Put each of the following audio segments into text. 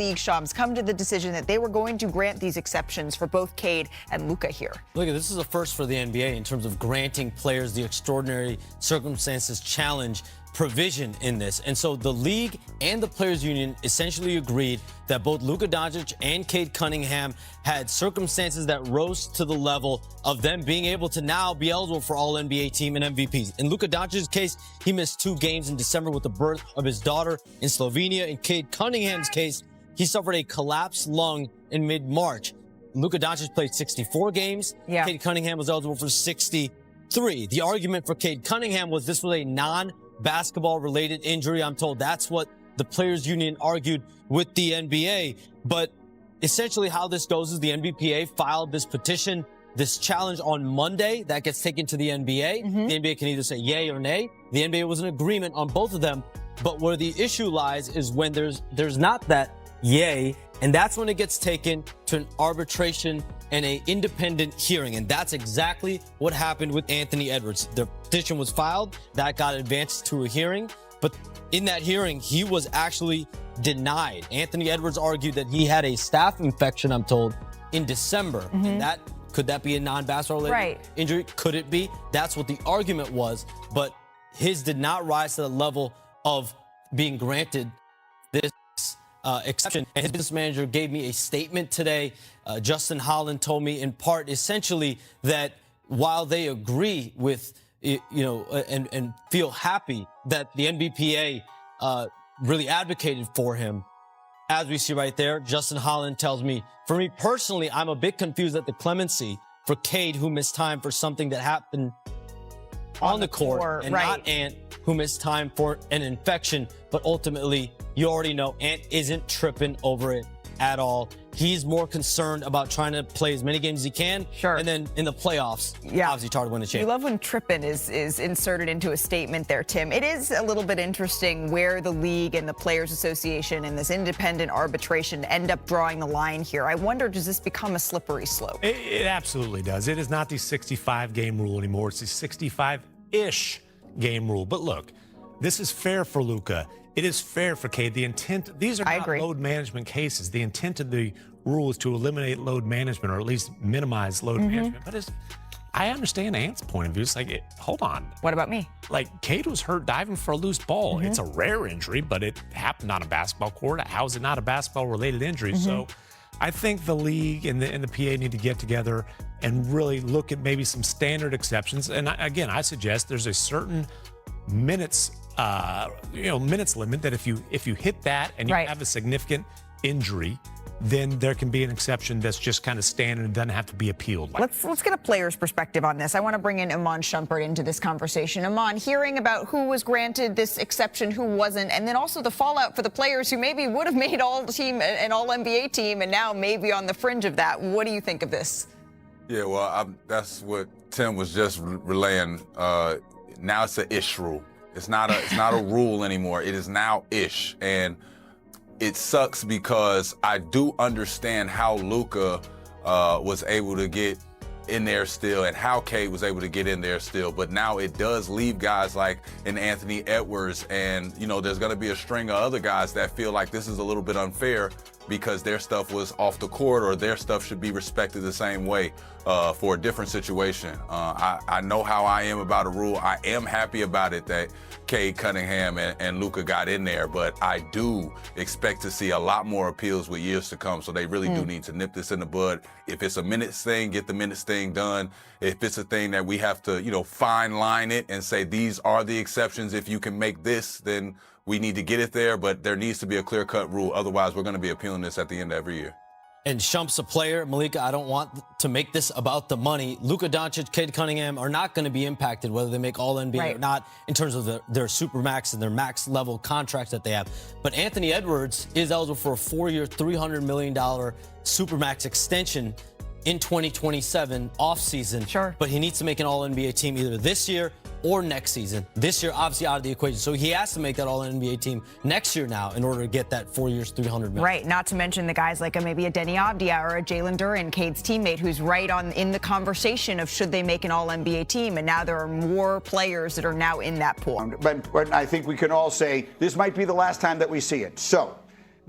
league, Shams, come to the decision that they were going to grant these exceptions for both Cade and Luka here? Look, this is a first for the NBA in terms of granting players the extraordinary circumstances challenge provision in this. And so the league and the players union essentially agreed that both Luka Doncic and Cade Cunningham had circumstances that rose to the level of them being able to now be eligible for all NBA team and MVPs. In Luka Doncic's case, he missed 2 games in December with the birth of his daughter in Slovenia. In Cade Cunningham's case, he suffered a collapsed lung in mid-March. Luka Doncic played 64 games. Yeah. Cade Cunningham was eligible for 63. The argument for Cade Cunningham was this was a non-basketball related injury. I'm told that's what the players union argued with the NBA. But essentially how this goes is the NBPA filed this petition, this challenge on Monday that gets taken to the NBA. The NBA can either say yay or nay. The NBA was in agreement on both of them. But where the issue lies is when there's not that yay, and that's when it gets taken to an arbitration and an independent hearing. And that's exactly what happened with Anthony Edwards. The petition was filed, that got advanced to a hearing, but in that hearing, he was actually denied. Anthony Edwards argued that he had a staph infection, I'm told, in December. And could that be a non-basketball related injury? Could it be? That's what the argument was, but his did not rise to the level of being granted this exception. And his business manager gave me a statement today. Justin Holland told me in part essentially that while they agree with, and feel happy that the NBPA really advocated for him, as we see right there, Justin Holland tells me, for me personally, I'm a bit confused at the clemency for Cade, who missed time for something that happened on the court, and not Ant, who missed time for an infection. But ultimately, you already know Ant isn't tripping over it at all. He's more concerned about trying to play as many games as he can. And then in the playoffs, obviously try to win the championship. You love when tripping is inserted into a statement there, Tim. It is a little bit interesting where the league and the Players Association and this independent arbitration end up drawing the line here. I wonder, does this become a slippery slope? It absolutely does. It is not the 65-game rule anymore. It's the 65-ish game rule. But look, this is fair for Luka. It is fair for Cade. The intent, these are not load management cases. The intent of the rule is to eliminate load management, or at least minimize load management. But I understand Ant's point of view. It's like, hold on. What about me? Like, Cade was hurt diving for a loose ball. It's a rare injury, but it happened on a basketball court. How is it not a basketball-related injury? So I think the league and the PA need to get together and really look at maybe some standard exceptions. And again, I suggest there's a certain minutes limit that if you hit that and you have a significant injury, then there can be an exception that's just kind of standard and doesn't have to be appealed. Let's get a player's perspective on this. I want to bring in Iman Shumpert into this conversation. Iman, hearing about who was granted this exception, who wasn't, and then also the fallout for the players who maybe would have made all-team and all-NBA team and now maybe on the fringe of that. What do you think of this? Yeah, well, that's what Tim was just relaying. Now it's an ish rule. It's not a rule anymore. It is now ish, and it sucks because I do understand how Luka was able to get in there still, and how Cade was able to get in there still. But now it does leave guys like an Anthony Edwards, and there's going to be a string of other guys that feel like this is a little bit unfair because their stuff was off the court, or their stuff should be respected the same way for a different situation. I know how I am about a rule. I am happy about it that Cade Cunningham and Luka got in there, but I do expect to see a lot more appeals with years to come. So they really do need to nip this in the bud. If it's a minutes thing, get the minutes thing done. If it's a thing that we have to, fine line it and say these are the exceptions, if you can make this, then we need to get it there. But there needs to be a clear-cut rule. Otherwise, we're going to be appealing this at the end of every year. And Shump's a player. Malika, I don't want to make this about the money. Luka Doncic, Cade Cunningham are not going to be impacted whether they make All-NBA or not in terms of their supermax and their max-level contracts that they have. But Anthony Edwards is eligible for a 4-year, $300 million supermax extension in 2027 offseason. But he needs to make an All-NBA team either this year or next season. This year, obviously, out of the equation. So he has to make that All-NBA team next year now in order to get that 4 years, $300 million. Right, not to mention the guys like maybe a Denny Avdia or a Jalen Duren, Cade's teammate, who's right in the conversation of should they make an All-NBA team. And now there are more players that are now in that pool. But I think we can all say this might be the last time that we see it. So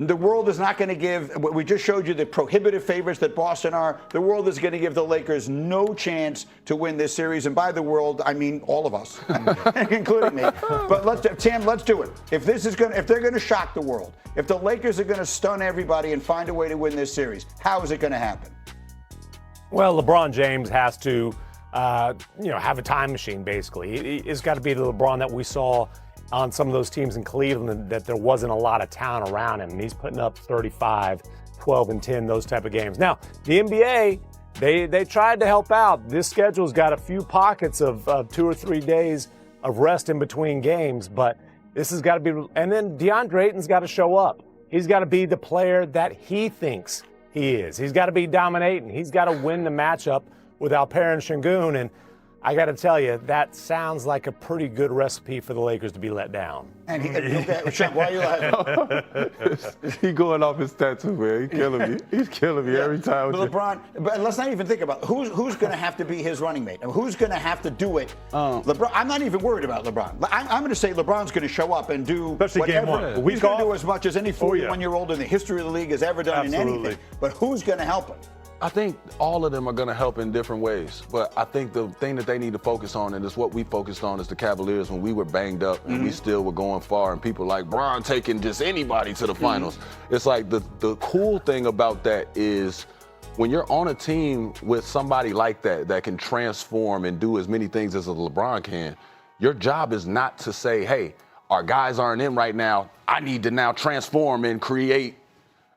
The world is not going to give, we just showed you the prohibitive favorites that Boston are. The world is going to give the Lakers no chance to win this series. And by the world, I mean all of us, including me. But Tim, let's do it. If they're going to shock the world, if the Lakers are going to stun everybody and find a way to win this series, how is it going to happen? Well, LeBron James has to, have a time machine, basically. It's got to be the LeBron that we saw on some of those teams in Cleveland, that there wasn't a lot of talent around him. And he's putting up 35, 12, and 10, those type of games. Now, the NBA, they tried to help out. This schedule's got a few pockets of 2 or 3 days of rest in between games, but this has got to be, and then Deandre Ayton's got to show up. He's got to be the player that he thinks he is. He's got to be dominating. He's got to win the matchup with Alperen Şengün, and I got to tell you, that sounds like a pretty good recipe for the Lakers to be let down. And why are you laughing? He going off his tattoo, man. He's killing me. He's killing me every time. But LeBron, but let's not even think about who's going to have to be his running mate. I mean, who's going to have to do it? LeBron. I'm not even worried about LeBron. I'm going to say LeBron's going to show up and do especially whatever. Game 1. He's going to do as much as any 41-year-old in the history of the league has ever done in anything. But who's going to help him? I think all of them are going to help in different ways. But I think the thing that they need to focus on, and it's what we focused on as the Cavaliers when we were banged up and we still were going far, and people like Bron taking just anybody to the finals. It's like the cool thing about that is when you're on a team with somebody like that can transform and do as many things as a LeBron can, your job is not to say, hey, our guys aren't in right now. I need to now transform and create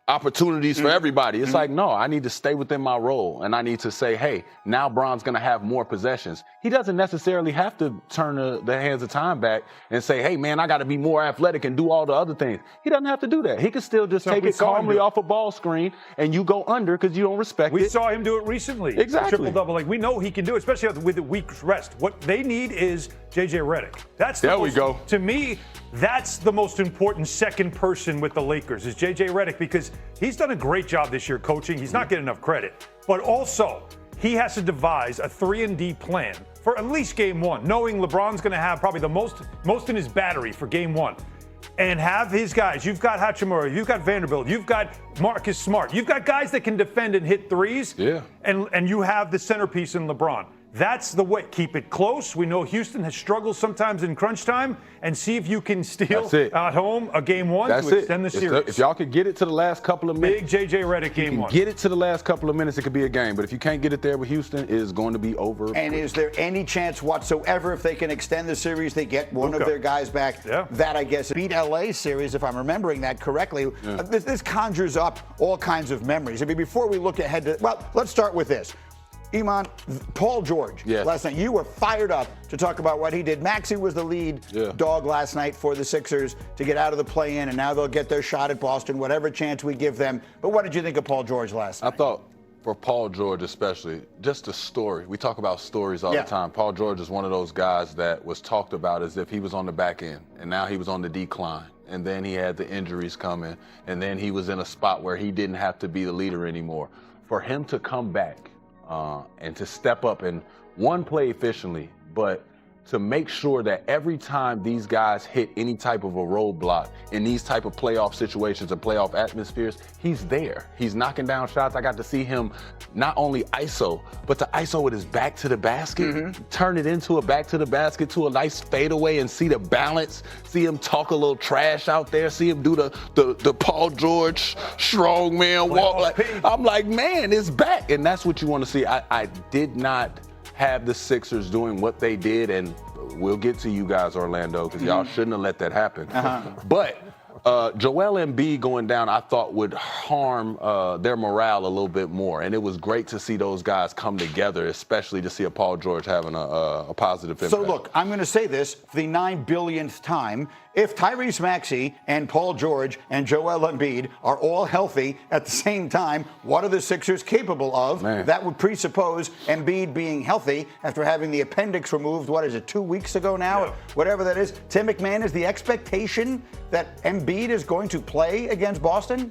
opportunities for everybody. It's like, no, I need to stay within my role, and I need to say, hey, now Bron's going to have more possessions. He doesn't necessarily have to turn the hands of time back and say, hey, man, I got to be more athletic and do all the other things. He doesn't have to do that. He can still just take it calmly off a ball screen, and you go under because you don't respect it. We saw him do it recently. Exactly. Triple-double. Like, we know he can do it, especially with the week's rest. What they need is J.J. Redick. There we go. To me, that's the most important second person with the Lakers is J.J. Redick, because he's done a great job this year coaching. He's not getting enough credit. But also, he has to devise a 3-and-D plan for at least Game 1, knowing LeBron's going to have probably the most in his battery for Game 1. And have his guys. You've got Hachimura. You've got Vanderbilt. You've got Marcus Smart. You've got guys that can defend and hit threes. Yeah. And you have the centerpiece in LeBron. That's the way. Keep it close. We know Houston has struggled sometimes in crunch time, and see if you can steal at home a Game 1 to extend the series. If y'all could get it to the last couple of minutes. Big J.J. Redick Game 1. Get it to the last couple of minutes, it could be a game. But if you can't get it there with Houston, it is going to be over. And is there any chance whatsoever if they can extend the series, they get one of their guys back? Yeah. That, I guess, beat L.A. series, if I'm remembering that correctly. Yeah. This conjures up all kinds of memories. I mean, before we look ahead to, well, let's start with this. Iman, Paul George, last night, you were fired up to talk about what he did. Maxey was the lead dog last night for the Sixers to get out of the play-in, and now they'll get their shot at Boston, whatever chance we give them. But what did you think of Paul George last night? I thought, for Paul George especially, just the story. We talk about stories all the time. Paul George is one of those guys that was talked about as if he was on the back end, and now he was on the decline. And then he had the injuries coming, and then he was in a spot where he didn't have to be the leader anymore. For him to come back, and to step up and play efficiently, but to make sure that every time these guys hit any type of a roadblock in these type of playoff situations and playoff atmospheres, he's there. He's knocking down shots. I got to see him not only ISO, but to ISO with his back to the basket, turn it into a back to the basket to a nice fadeaway and see the balance, see him talk a little trash out there, see him do the Paul George strongman walk. I'm like, man, it's back. And that's what you want to see. I did not have the Sixers doing what they did, and we'll get to you guys, Orlando, because y'all shouldn't have let that happen. But Joel Embiid going down, I thought would harm their morale a little bit more, and it was great to see those guys come together, especially to see a Paul George having a positive impact. So look, I'm going to say this for the 9 billionth time. If Tyrese Maxey and Paul George and Joel Embiid are all healthy at the same time, what are the Sixers capable of? That would presuppose Embiid being healthy after having the appendix removed, 2 weeks ago now? Whatever that is. Tim McMahon, is the expectation that Embiid is going to play against Boston?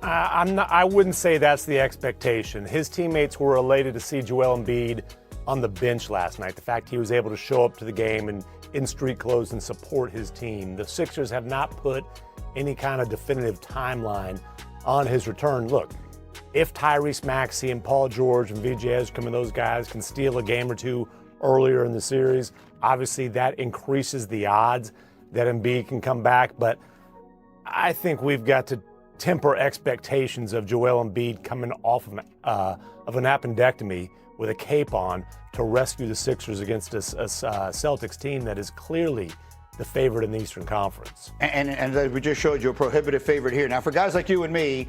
I wouldn't say that's the expectation. His teammates were elated to see Joel Embiid on the bench last night. The fact he was able to show up to the game and in street clothes and support his team. The Sixers have not put any kind of definitive timeline on his return. Look, if Tyrese Maxey and Paul George and VJ Ezcom and those guys can steal a game or two earlier in the series, obviously that increases the odds that Embiid can come back. But I think we've got to temper expectations of Joel Embiid coming off of an appendectomy with a cape on to rescue the Sixers against a Celtics team that is clearly the favorite in the Eastern Conference. And as we just showed you, a prohibitive favorite here. Now, for guys like you and me,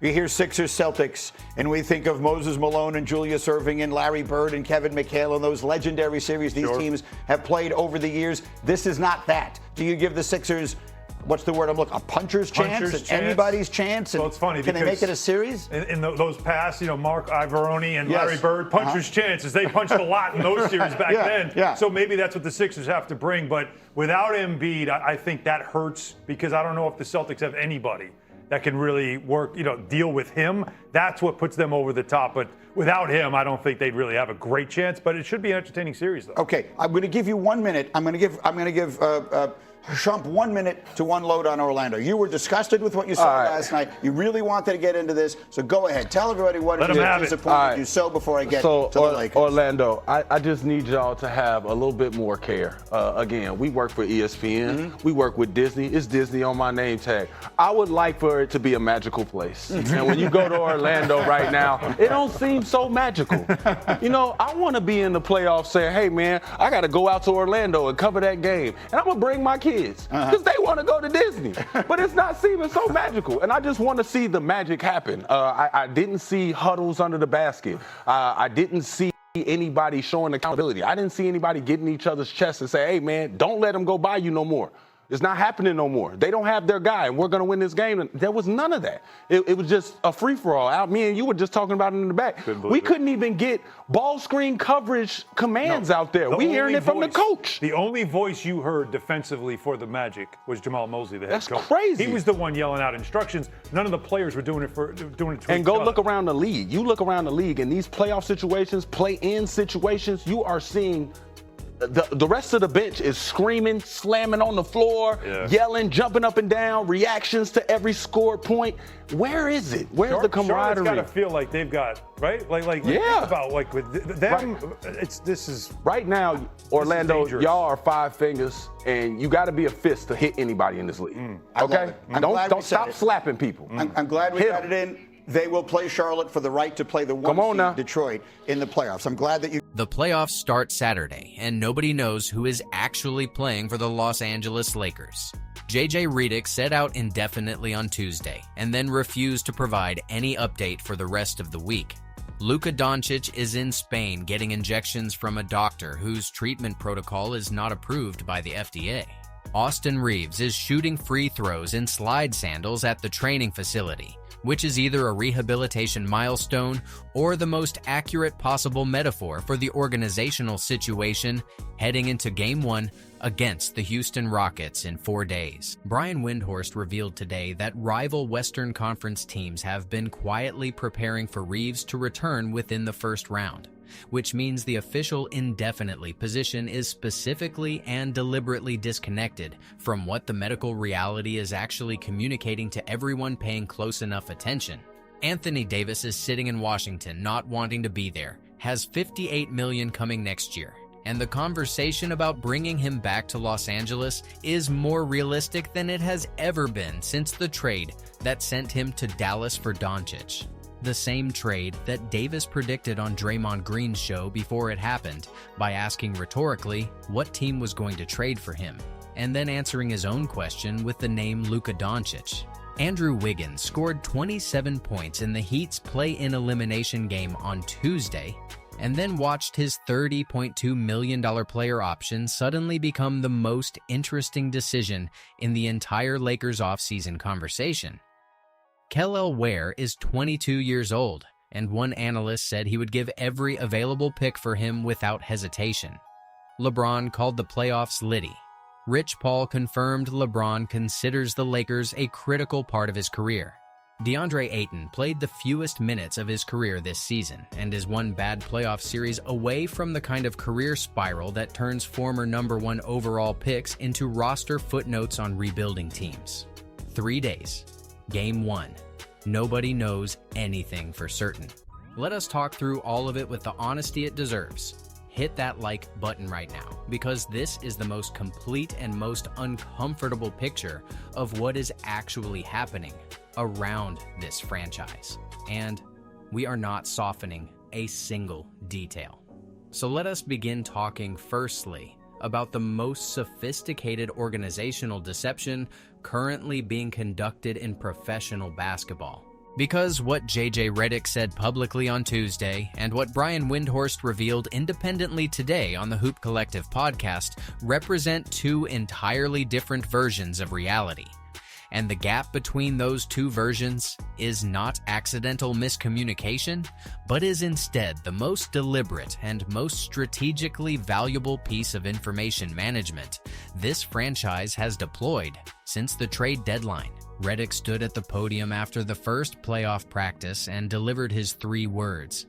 we hear Sixers, Celtics, and we think of Moses Malone and Julius Erving and Larry Bird and Kevin McHale and those legendary series these teams have played over the years. This is not that. Do you give the Sixers, what's the word I'm looking, a puncher's chance? Anybody's chance? Well, it's funny can they make it a series? In those past, Mark Ivoroni and Larry Bird, puncher's chances. They punched a lot in those series back then. Yeah. So maybe that's what the Sixers have to bring. But without Embiid, I think that hurts because I don't know if the Celtics have anybody that can really work, deal with him. That's what puts them over the top. But without him, I don't think they'd really have a great chance. But it should be an entertaining series, though. Okay, I'm going to give you 1 minute. I'm going to give Shump 1 minute to unload on Orlando. You were disgusted with what you saw last night. You really wanted to get into this, so go ahead. Tell everybody what it is disappointed you so before I get to the Lakers. Orlando, I just need y'all to have a little bit more care. Again, we work for ESPN. We work with Disney. It's Disney on my name tag. I would like for it to be a magical place. And when you go to Orlando right now, it don't seem so magical. I want to be in the playoffs saying, hey, man, I got to go out to Orlando and cover that game. And I'm going to bring my kids. Because they want to go to Disney. But it's not seeming so magical. And I just want to see the magic happen. I didn't see huddles under the basket. I didn't see anybody showing accountability. I didn't see anybody getting each other's chests and say, hey, man, don't let them go by you no more. It's not happening no more. They don't have their guy, and we're going to win this game. And there was none of that. It was just a free-for-all. Me and you were just talking about it in the back. We couldn't even get ball screen coverage commands out there. We hearing it from the coach. The only voice you heard defensively for the Magic was Jamal Mosley, the head coach. That's crazy. He was the one yelling out instructions. None of the players were doing it to and each go other. Look around the league. You look around the league, in these playoff situations, play-in situations, you are seeing the rest of the bench is screaming, slamming on the floor, yelling, jumping up and down, reactions to every scored point. Where is it? Where's the camaraderie? Charlotte's got to feel like they've got, right? Think about, with them, this is... Right now, Orlando, y'all are 5 fingers, and you got to be a fist to hit anybody in this league. Okay? Don't stop slapping people. I'm glad we got it in. They will play Charlotte for the right to play the 1 seed Detroit in the playoffs. I'm glad that you... The playoffs start Saturday, and nobody knows who is actually playing for the Los Angeles Lakers. JJ Redick set out indefinitely on Tuesday, and then refused to provide any update for the rest of the week. Luka Doncic is in Spain getting injections from a doctor whose treatment protocol is not approved by the FDA. Austin Reeves is shooting free throws in slide sandals at the training facility, which is either a rehabilitation milestone or the most accurate possible metaphor for the organizational situation heading into Game 1 against the Houston Rockets in 4 days. Brian Windhorst revealed today that rival Western Conference teams have been quietly preparing for Reeves to return within the first round, which means the official indefinitely position is specifically and deliberately disconnected from what the medical reality is actually communicating to everyone paying close enough attention. Anthony Davis is sitting in Washington not wanting to be there, has $58 million coming next year, and the conversation about bringing him back to Los Angeles is more realistic than it has ever been since the trade that sent him to Dallas for Doncic. The same trade that Davis predicted on Draymond Green's show before it happened by asking rhetorically what team was going to trade for him, and then answering his own question with the name Luka Doncic. Andrew Wiggins scored 27 points in the Heat's play-in elimination game on Tuesday, and then watched his $30.2 million player option suddenly become the most interesting decision in the entire Lakers offseason conversation. Kel'el Ware is 22 years old, and one analyst said he would give every available pick for him without hesitation. LeBron called the playoffs litty. Rich Paul confirmed LeBron considers the Lakers a critical part of his career. Deandre Ayton played the fewest minutes of his career this season and is one bad playoff series away from the kind of career spiral that turns former #1 overall picks into roster footnotes on rebuilding teams. 3 days. Game 1. Nobody knows anything for certain. Let us talk through all of it with the honesty it deserves. Hit that like button right now, because this is the most complete and most uncomfortable picture of what is actually happening around this franchise. And we are not softening a single detail. So let us begin talking firstly about the most sophisticated organizational deception currently being conducted in professional basketball. Because what JJ Redick said publicly on Tuesday and what Brian Windhorst revealed independently today on the Hoop Collective podcast represent two entirely different versions of reality. And the gap between those two versions is not accidental miscommunication, but is instead the most deliberate and most strategically valuable piece of information management this franchise has deployed since the trade deadline. Redick stood at the podium after the first playoff practice and delivered his 3 words,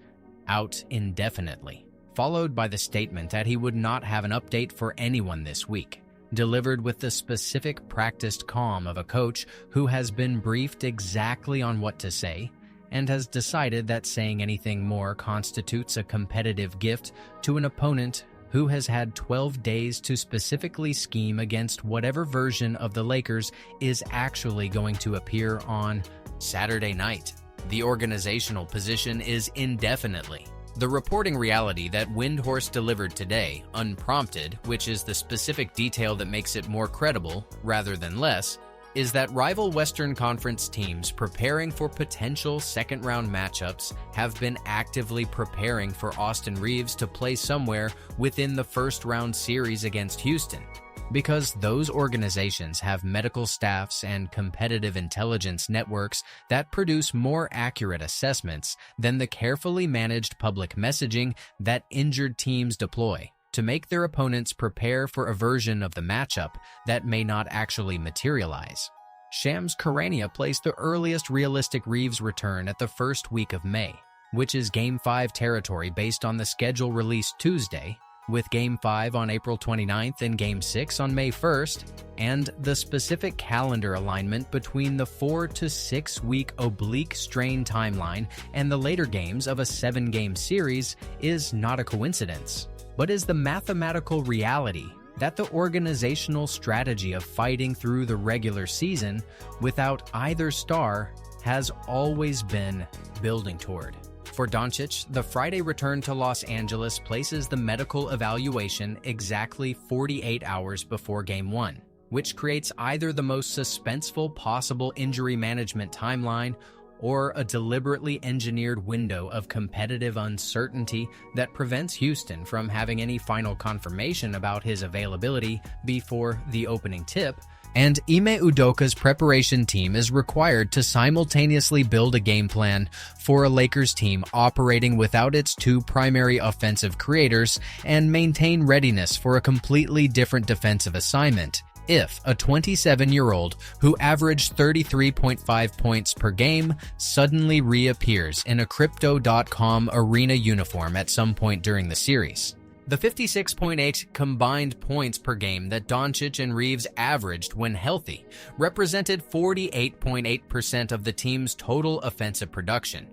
"out indefinitely," followed by the statement that he would not have an update for anyone this week, delivered with the specific practiced calm of a coach who has been briefed exactly on what to say and has decided that saying anything more constitutes a competitive gift to an opponent who has had 12 days to specifically scheme against whatever version of the Lakers is actually going to appear on Saturday night. The organizational position is indefinitely. The reporting reality that Windhorst delivered today, unprompted, which is the specific detail that makes it more credible rather than less, is that rival Western Conference teams preparing for potential second-round matchups have been actively preparing for Austin Reeves to play somewhere within the first-round series against Houston, because those organizations have medical staffs and competitive intelligence networks that produce more accurate assessments than the carefully managed public messaging that injured teams deploy to make their opponents prepare for a version of the matchup that may not actually materialize. Shams Charania placed the earliest realistic Reeves return at the first week of May, which is Game 5 territory based on the schedule released Tuesday, with Game 5 on April 29th and Game 6 on May 1st, and the specific calendar alignment between the 4 to 6 week oblique strain timeline and the later games of a 7-game series is not a coincidence, but is the mathematical reality that the organizational strategy of fighting through the regular season without either star has always been building toward. For Doncic, the Friday return to Los Angeles places the medical evaluation exactly 48 hours before Game 1, which creates either the most suspenseful possible injury management timeline or a deliberately engineered window of competitive uncertainty that prevents Houston from having any final confirmation about his availability before the opening tip. And Ime Udoka's preparation team is required to simultaneously build a game plan for a Lakers team operating without its 2 primary offensive creators and maintain readiness for a completely different defensive assignment if a 27-year-old who averaged 33.5 points per game suddenly reappears in a Crypto.com arena uniform at some point during the series. The 56.8 combined points per game that Doncic and Reeves averaged when healthy represented 48.8% of the team's total offensive production,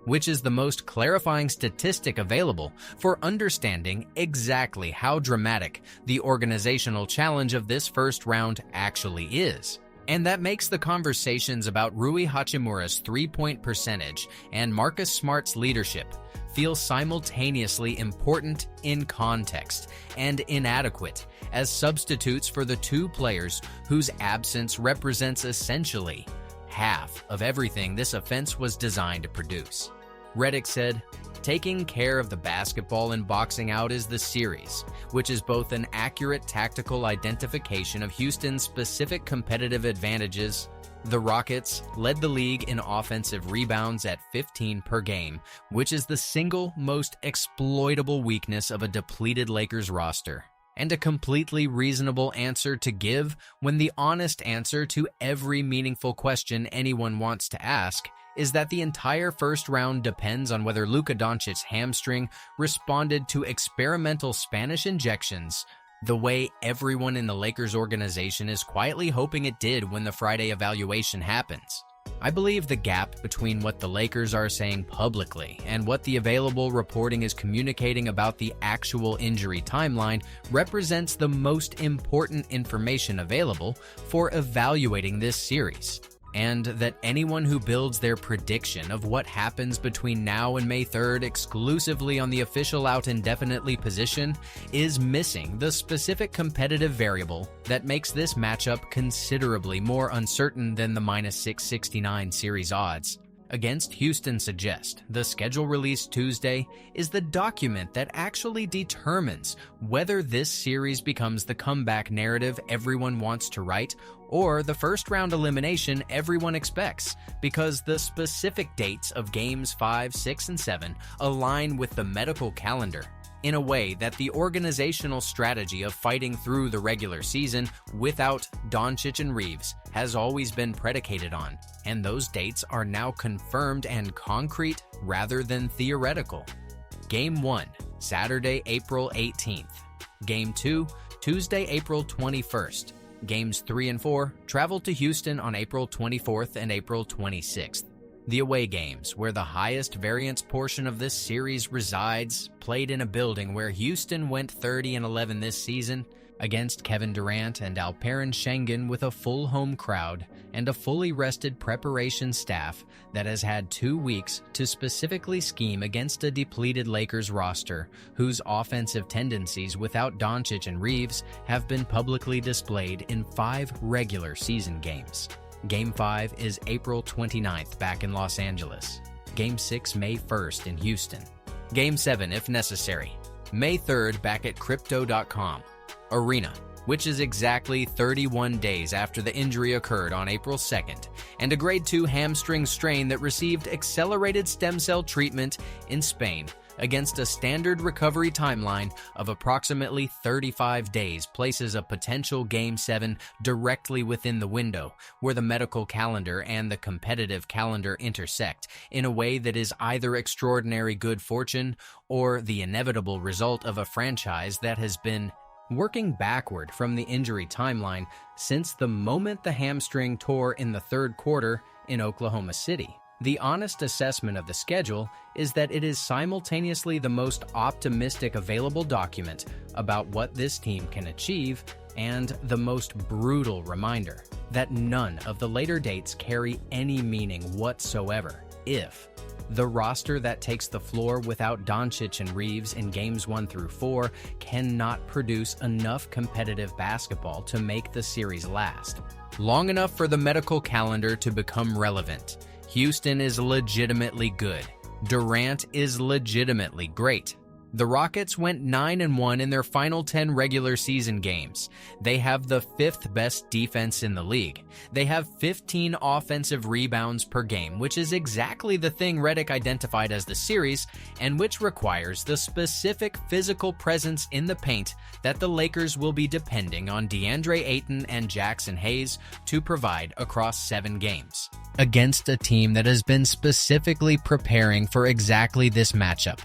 which is the most clarifying statistic available for understanding exactly how dramatic the organizational challenge of this first round actually is. And that makes the conversations about Rui Hachimura's three-point percentage and Marcus Smart's leadership feel simultaneously important in context and inadequate as substitutes for the 2 players whose absence represents essentially half of everything this offense was designed to produce. Redick said, "Taking care of the basketball and boxing out is the series, which is both an accurate tactical identification of Houston's specific competitive advantages." The Rockets led the league in offensive rebounds at 15 per game, which is the single most exploitable weakness of a depleted Lakers roster, and a completely reasonable answer to give when the honest answer to every meaningful question anyone wants to ask is that the entire first round depends on whether Luka Doncic's hamstring responded to experimental Spanish injections the way everyone in the Lakers organization is quietly hoping it did when the Friday evaluation happens. I believe the gap between what the Lakers are saying publicly and what the available reporting is communicating about the actual injury timeline represents the most important information available for evaluating this series, and that anyone who builds their prediction of what happens between now and May 3rd exclusively on the official out indefinitely position is missing the specific competitive variable that makes this matchup considerably more uncertain than the -669 series odds against Houston suggest. The schedule released Tuesday is the document that actually determines whether this series becomes the comeback narrative everyone wants to write or the first-round elimination everyone expects, because the specific dates of Games 5, 6, and 7 align with the medical calendar in a way that the organizational strategy of fighting through the regular season without Doncic and Reeves has always been predicated on, and those dates are now confirmed and concrete rather than theoretical. Game 1, Saturday, April 18th. Game 2, Tuesday, April 21st. Games 3 and 4 travel to Houston on April 24th and April 26th. The away games, where the highest variance portion of this series resides, played in a building where Houston went 30-11 this season against Kevin Durant and Alperen Şengün with a full home crowd and a fully rested preparation staff that has had 2 weeks to specifically scheme against a depleted Lakers roster whose offensive tendencies without Doncic and Reeves have been publicly displayed in 5 regular season games. Game 5 is April 29th back in Los Angeles. Game 6 May 1st in Houston. Game 7, if necessary, May 3rd back at Crypto.com Arena, which is exactly 31 days after the injury occurred on April 2nd, and a grade 2 hamstring strain that received accelerated stem cell treatment in Spain against a standard recovery timeline of approximately 35 days places a potential Game 7 directly within the window where the medical calendar and the competitive calendar intersect in a way that is either extraordinary good fortune or the inevitable result of a franchise that has been working backward from the injury timeline since the moment the hamstring tore in the third quarter in Oklahoma City. The honest assessment of the schedule is that it is simultaneously the most optimistic available document about what this team can achieve and the most brutal reminder that none of the later dates carry any meaning whatsoever if the roster that takes the floor without Doncic and Reeves in games 1 through 4 cannot produce enough competitive basketball to make the series last long enough for the medical calendar to become relevant. Houston is legitimately good. Durant is legitimately great. The Rockets went 9-1 in their final 10 regular season games. They have the 5th best defense in the league. They have 15 offensive rebounds per game, which is exactly the thing Redick identified as the series, and which requires the specific physical presence in the paint that the Lakers will be depending on Deandre Ayton and Jackson Hayes to provide across 7 games. Against a team that has been specifically preparing for exactly this matchup.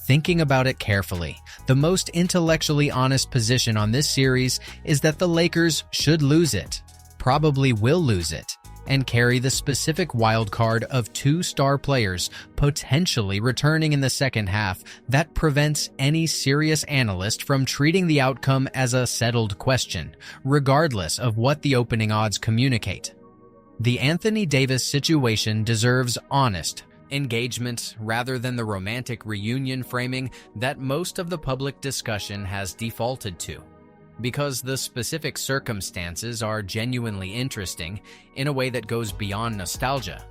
Thinking about it carefully, the most intellectually honest position on this series is that the Lakers should lose it, probably will lose it, and carry the specific wild card of 2 star players potentially returning in the second half that prevents any serious analyst from treating the outcome as a settled question, regardless of what the opening odds communicate. The Anthony Davis situation deserves honest engagement rather than the romantic reunion framing that most of the public discussion has defaulted to, because the specific circumstances are genuinely interesting in a way that goes beyond nostalgia.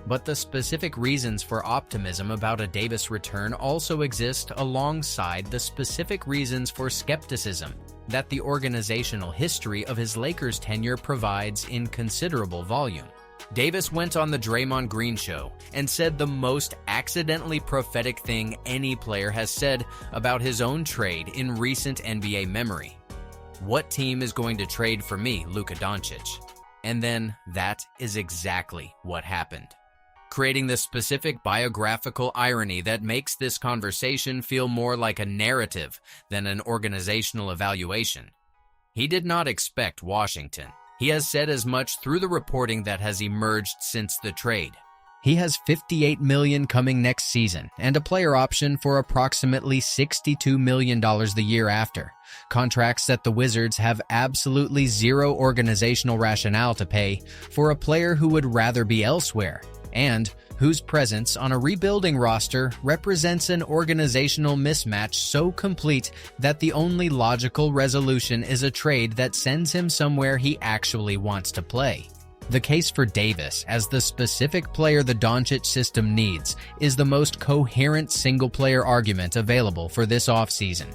But the specific reasons for optimism about a Davis return also exist alongside the specific reasons for skepticism that the organizational history of his Lakers tenure provides in considerable volume. Davis went on the Draymond Green show and said the most accidentally prophetic thing any player has said about his own trade in recent NBA memory. What team is going to trade for me, Luka Doncic? And then that is exactly what happened. creating the specific biographical irony that makes this conversation feel more like a narrative than an organizational evaluation. He did not expect Washington. He has said as much through the reporting that has emerged since the trade. He has $58 million coming next season and a player option for approximately $62 million the year after, contracts that the Wizards have absolutely zero organizational rationale to pay for a player who would rather be elsewhere and whose presence on a rebuilding roster represents an organizational mismatch so complete that the only logical resolution is a trade that sends him somewhere he actually wants to play. The case for Davis as the specific player the Doncic system needs is the most coherent single-player argument available for this offseason.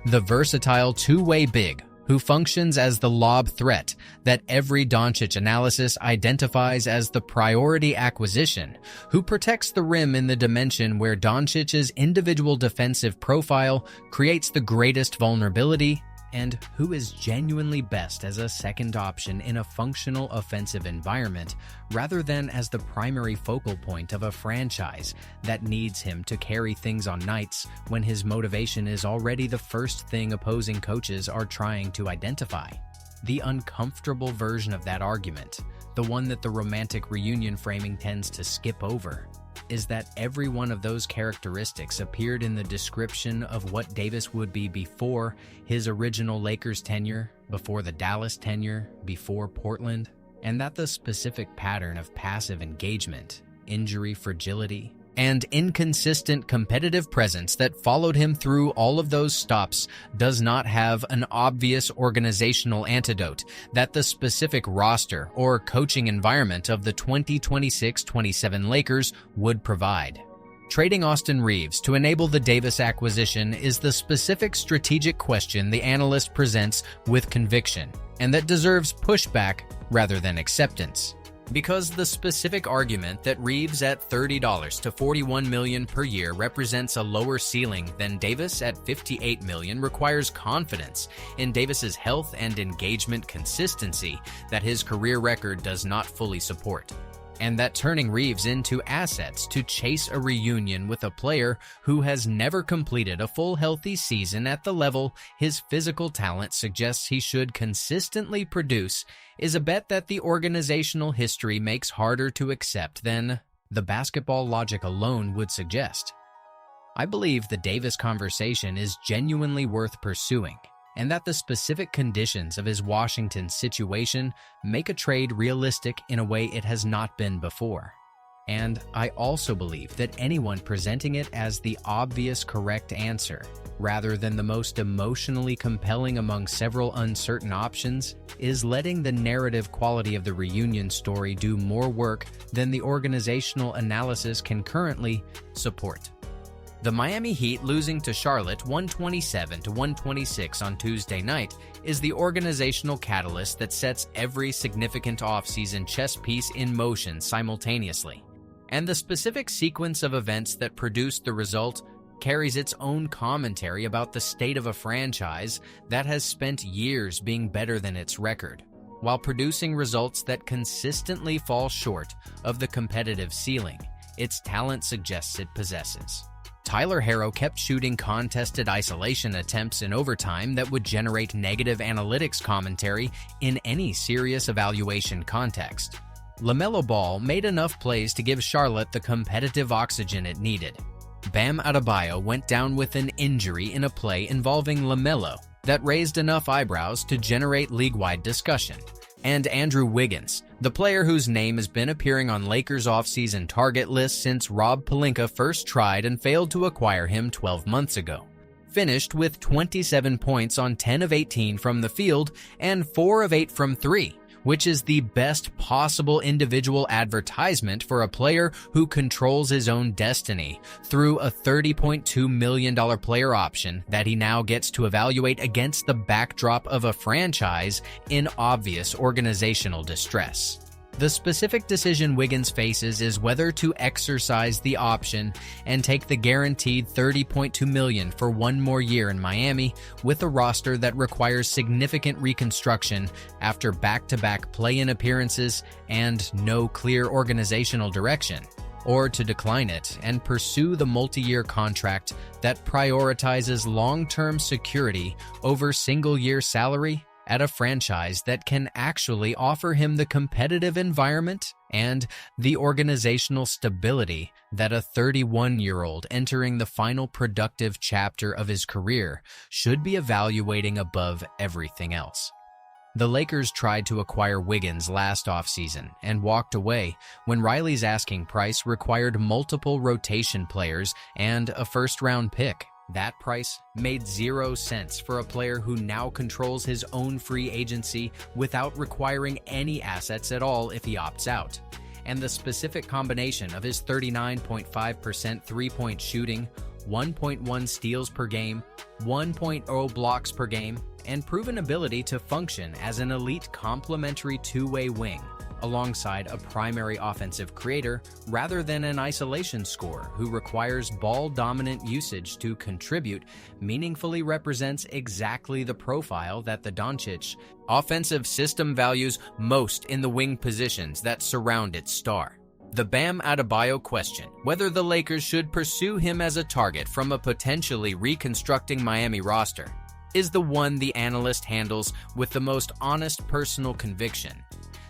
The versatile two-way big who functions as the lob threat that every Doncic analysis identifies as the priority acquisition, who protects the rim in the dimension where Doncic's individual defensive profile creates the greatest vulnerability, and who is genuinely best as a second option in a functional offensive environment rather than as the primary focal point of a franchise that needs him to carry things on nights when his motivation is already the first thing opposing coaches are trying to identify. The uncomfortable version of that argument, the one that the romantic reunion framing tends to skip over, is that every one of those characteristics appeared in the description of what Davis would be before his original Lakers tenure, before the Dallas tenure, before Portland, and that the specific pattern of passive engagement, injury fragility, and inconsistent competitive presence that followed him through all of those stops does not have an obvious organizational antidote that the specific roster or coaching environment of the 2026-27 Lakers would provide. Trading Austin Reeves to enable the Davis acquisition is the specific strategic question the analyst presents with conviction, and that deserves pushback rather than acceptance. Because the specific argument that Reeves at $30 to $41 million per year represents a lower ceiling than Davis at $58 million requires confidence in Davis's health and engagement consistency that his career record does not fully support. And that turning Reeves into assets to chase a reunion with a player who has never completed a full healthy season at the level his physical talent suggests he should consistently produce is a bet that the organizational history makes harder to accept than the basketball logic alone would suggest. I believe the Davis conversation is genuinely worth pursuing, and that the specific conditions of his Washington situation make a trade realistic in a way it has not been before. And I also believe that anyone presenting it as the obvious correct answer, rather than the most emotionally compelling among several uncertain options, is letting the narrative quality of the reunion story do more work than the organizational analysis can currently support. The Miami Heat losing to Charlotte 127-126 on Tuesday night is the organizational catalyst that sets every significant offseason chess piece in motion simultaneously. And the specific sequence of events that produced the result carries its own commentary about the state of a franchise that has spent years being better than its record, while producing results that consistently fall short of the competitive ceiling its talent suggests it possesses. Tyler Herro kept shooting contested isolation attempts in overtime that would generate negative analytics commentary in any serious evaluation context. LaMelo Ball made enough plays to give Charlotte the competitive oxygen it needed. Bam Adebayo went down with an injury in a play involving LaMelo that raised enough eyebrows to generate league-wide discussion. And Andrew Wiggins, the player whose name has been appearing on Lakers offseason target lists since Rob Pelinka first tried and failed to acquire him 12 months ago, finished with 27 points on 10 of 18 from the field and 4 of 8 from 3, which is the best possible individual advertisement for a player who controls his own destiny through a $30.2 million player option that he now gets to evaluate against the backdrop of a franchise in obvious organizational distress. The specific decision Wiggins faces is whether to exercise the option and take the guaranteed $30.2 million for one more year in Miami with a roster that requires significant reconstruction after back-to-back play-in appearances and no clear organizational direction, or to decline it and pursue the multi-year contract that prioritizes long-term security over single-year salary at a franchise that can actually offer him the competitive environment and the organizational stability that a 31-year-old entering the final productive chapter of his career should be evaluating above everything else. The Lakers tried to acquire Wiggins last offseason and walked away when Riley's asking price required multiple rotation players and a first-round pick. That price made 0 sense for a player who now controls his own free agency without requiring any assets at all if he opts out. And the specific combination of his 39.5% three-point shooting, 1.1 steals per game, 1.0 blocks per game, and proven ability to function as an elite complementary two-way wing alongside a primary offensive creator rather than an isolation scorer who requires ball-dominant usage to contribute meaningfully represents exactly the profile that the Doncic offensive system values most in the wing positions that surround its star. The Bam Adebayo question, whether the Lakers should pursue him as a target from a potentially reconstructing Miami roster, is the one the analyst handles with the most honest personal conviction,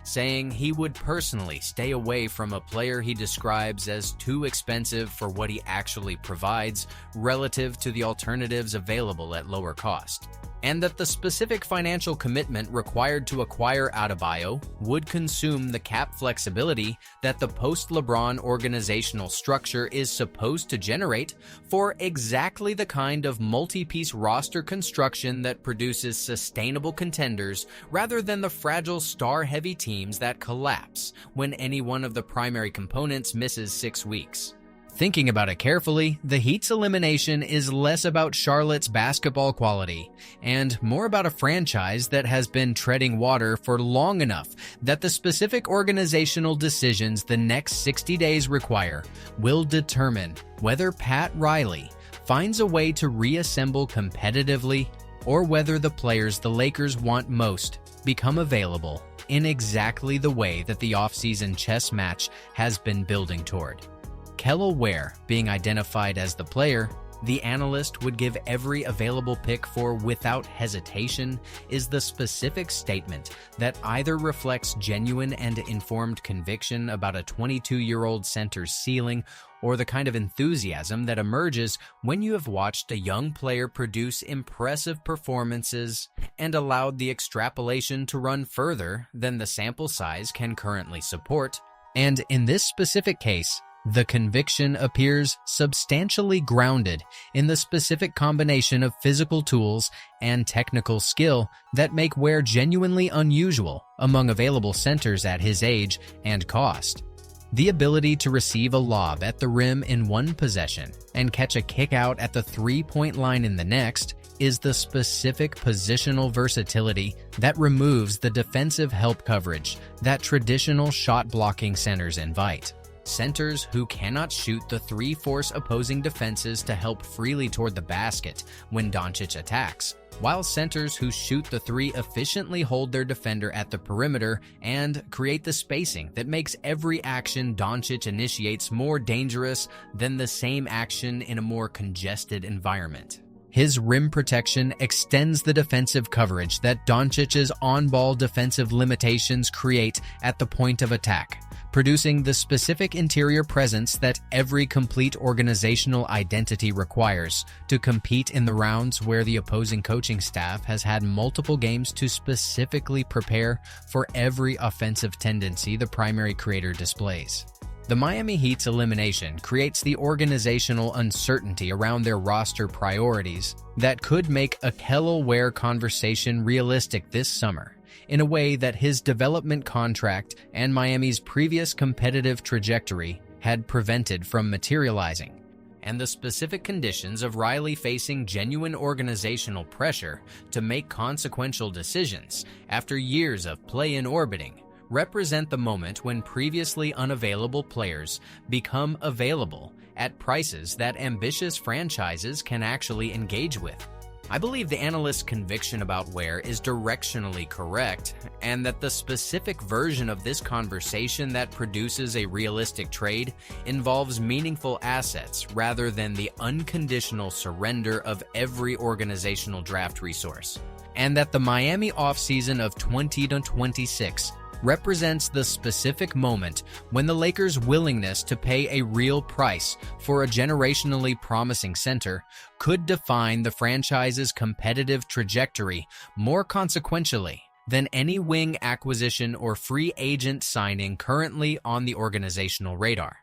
saying he would personally stay away from a player he describes as too expensive for what he actually provides relative to the alternatives available at lower cost, and that the specific financial commitment required to acquire Adebayo would consume the cap flexibility that the post-LeBron organizational structure is supposed to generate for exactly the kind of multi-piece roster construction that produces sustainable contenders rather than the fragile star-heavy teams that collapse when any one of the primary components misses 6 weeks. Thinking about it carefully, the Heat's elimination is less about Charlotte's basketball quality and more about a franchise that has been treading water for long enough that the specific organizational decisions the next 60 days require will determine whether Pat Riley finds a way to reassemble competitively or whether the players the Lakers want most become available in exactly the way that the offseason chess match has been building toward. Kel'el Ware being identified as the player the analyst would give every available pick for without hesitation is the specific statement that either reflects genuine and informed conviction about a 22-year-old center's ceiling or the kind of enthusiasm that emerges when you have watched a young player produce impressive performances and allowed the extrapolation to run further than the sample size can currently support. And in this specific case, the conviction appears substantially grounded in the specific combination of physical tools and technical skill that make Ware genuinely unusual among available centers at his age and cost. The ability to receive a lob at the rim in one possession and catch a kick out at the three-point line in the next is the specific positional versatility that removes the defensive help coverage that traditional shot-blocking centers invite. Centers who cannot shoot the three force opposing defenses to help freely toward the basket when Doncic attacks, while centers who shoot the three efficiently hold their defender at the perimeter and create the spacing that makes every action Doncic initiates more dangerous than the same action in a more congested environment. His rim protection extends the defensive coverage that Doncic's on-ball defensive limitations create at the point of attack, producing the specific interior presence that every complete organizational identity requires to compete in the rounds where the opposing coaching staff has had multiple games to specifically prepare for every offensive tendency the primary creator displays. The Miami Heat's elimination creates the organizational uncertainty around their roster priorities that could make a Kel'el Ware conversation realistic this summer, in a way that his development contract and Miami's previous competitive trajectory had prevented from materializing. And the specific conditions of Riley facing genuine organizational pressure to make consequential decisions after years of play-in orbiting represent the moment when previously unavailable players become available at prices that ambitious franchises can actually engage with. I believe the analyst's conviction about where is directionally correct, and that the specific version of this conversation that produces a realistic trade involves meaningful assets rather than the unconditional surrender of every organizational draft resource, and that the Miami offseason of 2026 represents the specific moment when the Lakers' willingness to pay a real price for a generationally promising center could define the franchise's competitive trajectory more consequentially than any wing acquisition or free agent signing currently on the organizational radar.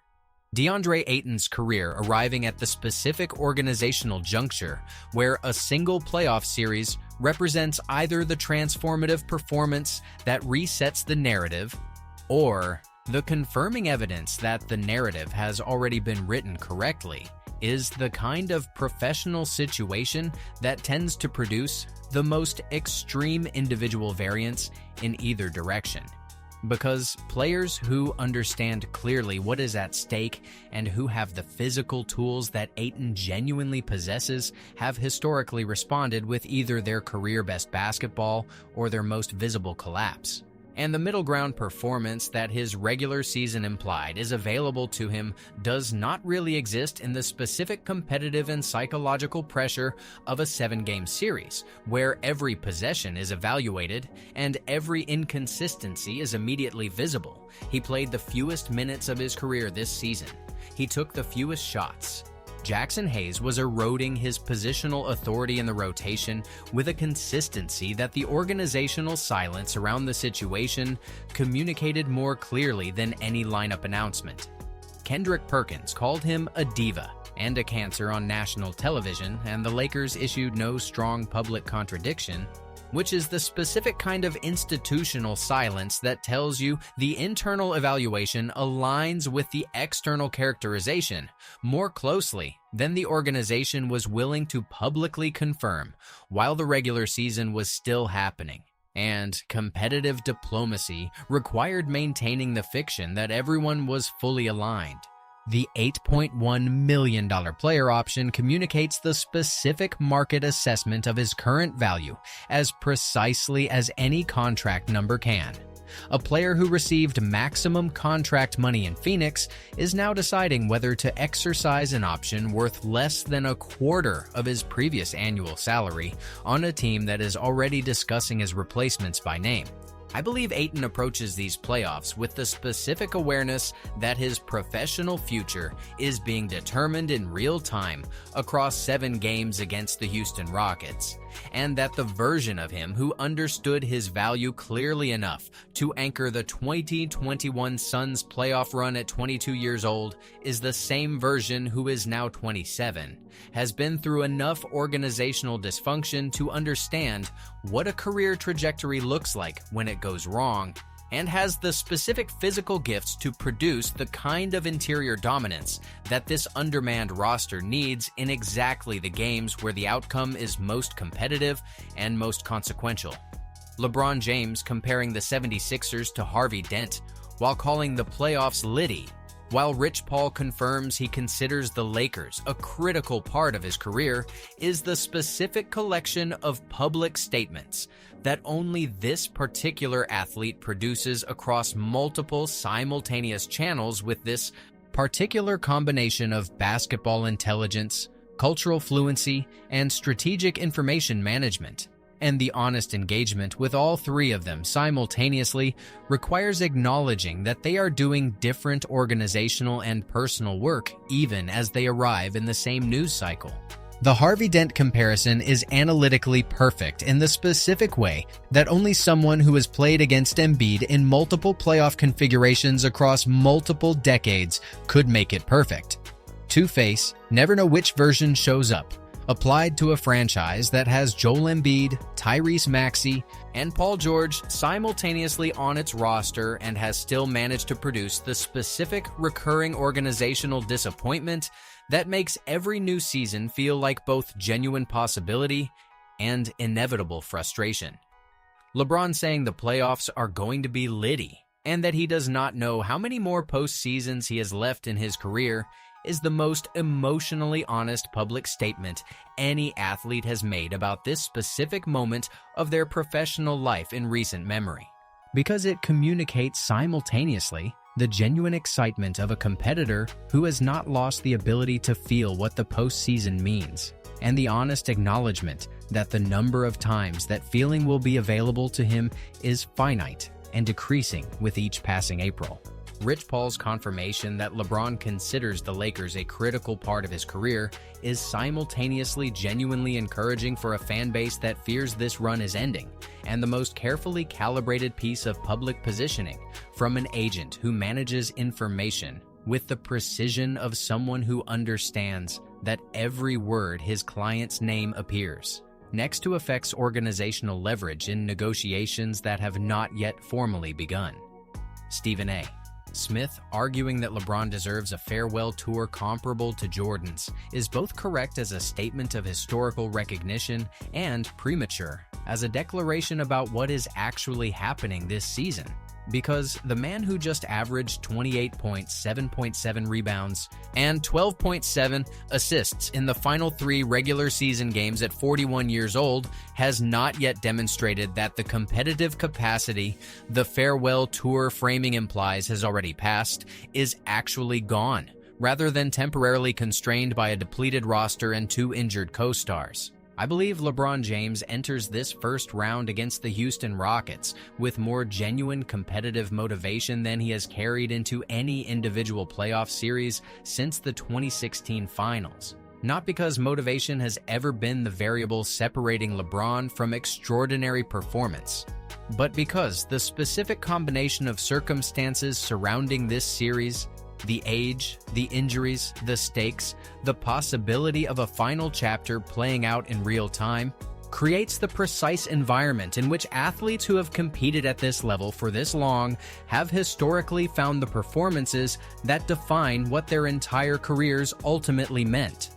Deandre Ayton's career arriving at the specific organizational juncture where a single playoff series represents either the transformative performance that resets the narrative or the confirming evidence that the narrative has already been written correctly is the kind of professional situation that tends to produce the most extreme individual variance in either direction. Because players who understand clearly what is at stake and who have the physical tools that Ayton genuinely possesses have historically responded with either their career best basketball or their most visible collapse. And the middle ground performance that his regular season implied is available to him does not really exist in the specific competitive and psychological pressure of a 7-game series, where every possession is evaluated and every inconsistency is immediately visible. He played the fewest minutes of his career this season. He took the fewest shots. Jackson Hayes was eroding his positional authority in the rotation with a consistency that the organizational silence around the situation communicated more clearly than any lineup announcement. Kendrick Perkins called him a diva and a cancer on national television, and the Lakers issued no strong public contradiction, which is the specific kind of institutional silence that tells you the internal evaluation aligns with the external characterization more closely than the organization was willing to publicly confirm while the regular season was still happening. And competitive diplomacy required maintaining the fiction that everyone was fully aligned. The $8.1 million player option communicates the specific market assessment of his current value as precisely as any contract number can. A player who received maximum contract money in Phoenix is now deciding whether to exercise an option worth less than a quarter of his previous annual salary on a team that is already discussing his replacements by name. I believe Ayton approaches these playoffs with the specific awareness that his professional future is being determined in real time across 7 games against the Houston Rockets, and that the version of him who understood his value clearly enough to anchor the 2021 Suns playoff run at 22 years old is the same version who is now 27, has been through enough organizational dysfunction to understand what a career trajectory looks like when it goes wrong, and has the specific physical gifts to produce the kind of interior dominance that this undermanned roster needs in exactly the games where the outcome is most competitive and most consequential. LeBron James comparing the 76ers to Harvey Dent while calling the playoffs litty, while Rich Paul confirms he considers the Lakers a critical part of his career, is the specific collection of public statements that only this particular athlete produces across multiple simultaneous channels with this particular combination of basketball intelligence, cultural fluency, and strategic information management. And the honest engagement with all 3 of them simultaneously requires acknowledging that they are doing different organizational and personal work even as they arrive in the same news cycle. The Harvey Dent comparison is analytically perfect in the specific way that only someone who has played against Embiid in multiple playoff configurations across multiple decades could make it perfect. Two-face, never know which version shows up, applied to a franchise that has Joel Embiid, Tyrese Maxey, and Paul George simultaneously on its roster and has still managed to produce the specific recurring organizational disappointment that makes every new season feel like both genuine possibility and inevitable frustration. LeBron saying the playoffs are going to be litty and that he does not know how many more postseasons he has left in his career is the most emotionally honest public statement any athlete has made about this specific moment of their professional life in recent memory, because it communicates simultaneously the genuine excitement of a competitor who has not lost the ability to feel what the postseason means, and the honest acknowledgement that the number of times that feeling will be available to him is finite and decreasing with each passing April. Rich Paul's confirmation that LeBron considers the Lakers a critical part of his career is simultaneously genuinely encouraging for a fan base that fears this run is ending, and the most carefully calibrated piece of public positioning from an agent who manages information with the precision of someone who understands that every word his client's name appears next to affects organizational leverage in negotiations that have not yet formally begun. Stephen A. Smith arguing that LeBron deserves a farewell tour comparable to Jordan's is both correct as a statement of historical recognition and premature as a declaration about what is actually happening this season. Because the man who just averaged 28 points, 7.7 rebounds, and 12.7 assists in the final 3 regular season games at 41 years old has not yet demonstrated that the competitive capacity the farewell tour framing implies has already passed is actually gone, rather than temporarily constrained by a depleted roster and 2 injured co-stars. I believe LeBron James enters this first round against the Houston Rockets with more genuine competitive motivation than he has carried into any individual playoff series since the 2016 finals. Not because motivation has ever been the variable separating LeBron from extraordinary performance, but because the specific combination of circumstances surrounding this series, the age, the injuries, the stakes, the possibility of a final chapter playing out in real time, creates the precise environment in which athletes who have competed at this level for this long have historically found the performances that define what their entire careers ultimately meant.